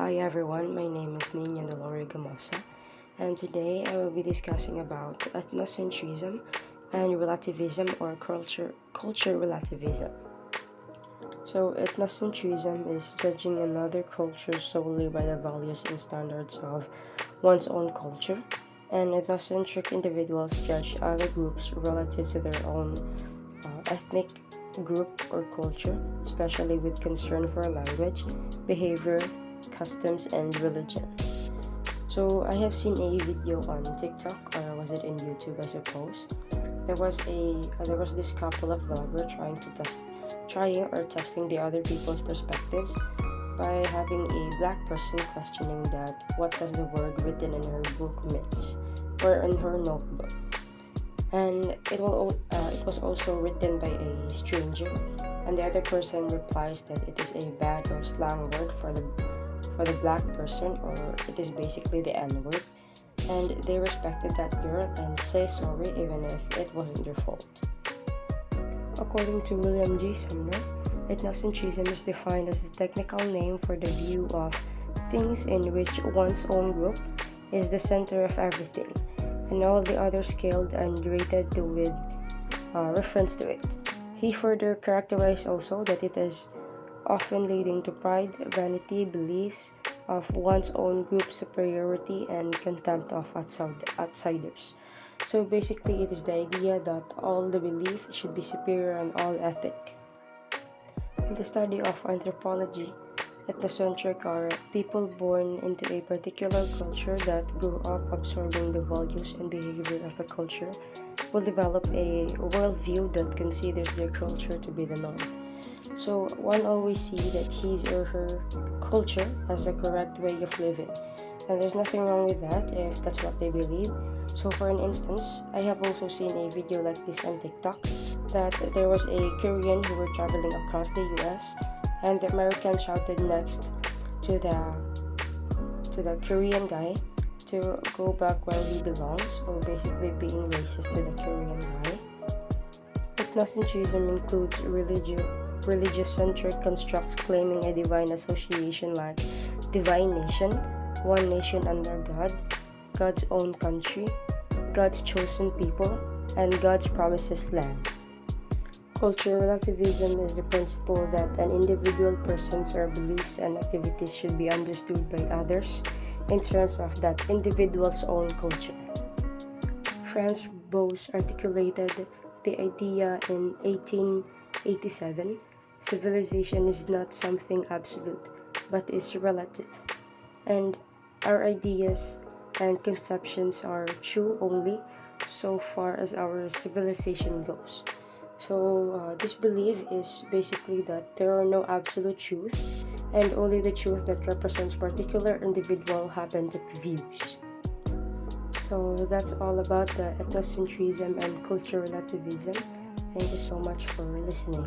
Hi everyone, my name is Nina Dolores Gamosa, and today I will be discussing about ethnocentrism and relativism or culture relativism. So ethnocentrism is judging another culture solely by the values and standards of one's own culture, and ethnocentric individuals judge other groups relative to their own ethnic group or culture, especially with concern for language, behavior, customs, and religion. So I have seen a video on TikTok, or was it in YouTube, I suppose. There was this couple of vlogger trying or testing the other people's perspectives by having a black person questioning that what does the word written in her book means or in her notebook, and it was also written by a stranger, and the other person replies that it is a bad or slang word for the black person, or it is basically the N-word, and they respected that girl and say sorry even if it wasn't their fault. According to William G. Sumner, ethnocentrism is defined as a technical name for the view of things in which one's own group is the center of everything, and all the others scaled and rated with reference to it. He further characterized also that it is often leading to pride, vanity, beliefs of one's own group superiority, and contempt of outsiders. So basically, it is the idea that all the belief should be superior and all ethic. In the study of anthropology, ethnocentric are people born into a particular culture that grew up absorbing the values and behavior of the culture will develop a worldview that considers their culture to be the norm. So one always sees that his or her culture as the correct way of living, and there's nothing wrong with that if that's what they believe. So for an instance, I have also seen a video like this on TikTok that there was a Korean who were traveling across the US, and the American shouted next to the Korean guy to go back where he belongs, or basically being racist to the Korean guy. Ethnocentrism includes religious-centric constructs claiming a divine association like divine nation, one nation under God, God's own country, God's chosen people, and God's promises land. Cultural relativism is the principle that an individual person's or beliefs and activities should be understood by others in terms of that individual's own culture. Franz Boas articulated the idea in 1887: civilization is not something absolute, but is relative, and our ideas and conceptions are true only so far as our civilization goes. So this belief is basically that there are no absolute truth, and only the truth that represents particular individual happen to views. So that's all about the ethnocentrism and cultural relativism. Thank you so much for listening.